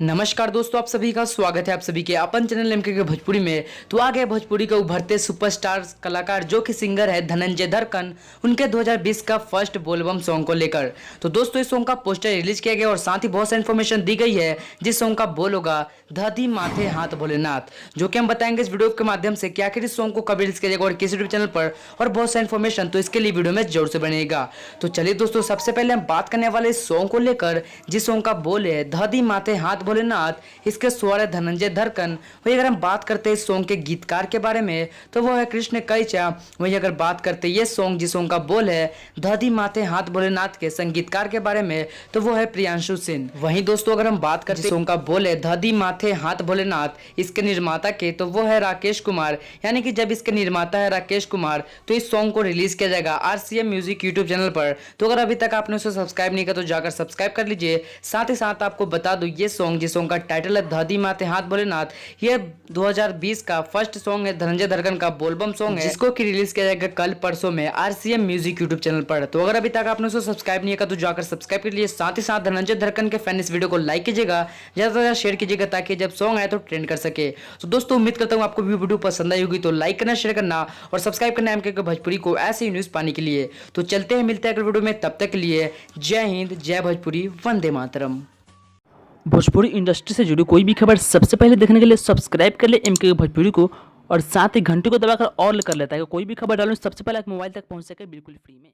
नमस्कार दोस्तों, आप सभी का स्वागत है आप सभी के अपन चैनल एमके के भोजपुरी में। तो आ गए भोजपुरी के उभरते सुपरस्टार कलाकार जो कि सिंगर है धनंजय धड़कन, उनके 2020 का फर्स्ट बोलबम सॉन्ग को लेकर। तो दोस्तों इस सॉन्ग का पोस्टर रिलीज किया गया और साथ ही बहुत सा इन्फॉर्मेशन दी गई है जिस सॉन्ग का बोल होगा धरती माथे हाथ भोलेनाथ, जो कि हम बताएंगे इस वीडियो के माध्यम से कि आखिर इस सॉन्ग को कब रिलीज किया जाएगा और किस यूट्यूब चैनल पर, और बहुत सा इन्फॉर्मेशन। तो इसके लिए वीडियो में जरूर से बनेगा। तो चलिए दोस्तों, सबसे पहले हम बात करने वाले इस सॉन्ग को लेकर जिस सॉन्ग का बोल है धरती माथे हाथ भोलेनाथ, इसके स्वर है धनंजय धड़कन। वही अगर हम बात करते हैं इस सॉन्ग के गीतकार के बारे में तो वो है कृष्ण कैचा। वही अगर बात करते हैं ये सॉन्ग जिस सॉन्ग का बोल है धरती माथे हाथ भोलेनाथ के संगीतकार के बारे में तो वो है प्रियांशु सिंह। वहीं दोस्तों अगर हम बात करते हैं सॉन्ग का बोल है धरती माथे हाथ भोलेनाथ, इसके निर्माता के तो वो है राकेश कुमार। यानी कि जब इसके निर्माता है राकेश कुमार तो इस सॉन्ग को रिलीज किया जाएगा RCM म्यूजिक यूट्यूब चैनल पर। तो अगर अभी तक आपने उसे सब्सक्राइब नहीं किया तो जाकर सब्सक्राइब कर लीजिए। साथ ही साथ आपको बता दूं ये सॉन्ग जिस सॉन्ग का टाइटल है धरती माथे हाथ भोलेनाथ, ये 2020 का फर्स्ट सॉन्ग है धनंजय धड़कन का बोलबम सॉन्ग है, जिसको कि रिलीज किया जाएगा कल परसों में RCM म्यूजिक यूट्यूब चैनल पर। तो अगर अभी तक आपने उसे सब्सक्राइब नहीं किया तो जाकर सब्सक्राइब कर लीजिए। साथ ही साथ धनंजय धड़कन के फैन इस वीडियो को लाइक कीजिएगा, ज्यादा से ज्यादा शेयर कीजिएगा ताकि जब सॉन्ग आए तो ट्रेंड कर सके। तो दोस्तों उम्मीद करता हूँ आपको वीडियो पसंद आई होगी, तो लाइक करना, शेयर करना और सब्सक्राइब करना एमके भोजपुरी को ऐसे ही न्यूज पाने के लिए। तो चलते हैं, मिलते हैं अगले वीडियो में, तब तक के लिए जय हिंद, जय भोजपुरी, वंदे मातरम। भोजपुरी इंडस्ट्री से जुड़ी कोई भी खबर सबसे पहले देखने के लिए सब्सक्राइब कर ले एमके भोजपुरी को, और साथ ही घंटी को दबाकर ऑल कर लेता है कि कोई भी खबर डालूं सबसे पहले आप मोबाइल तक पहुंच सके बिल्कुल फ्री में।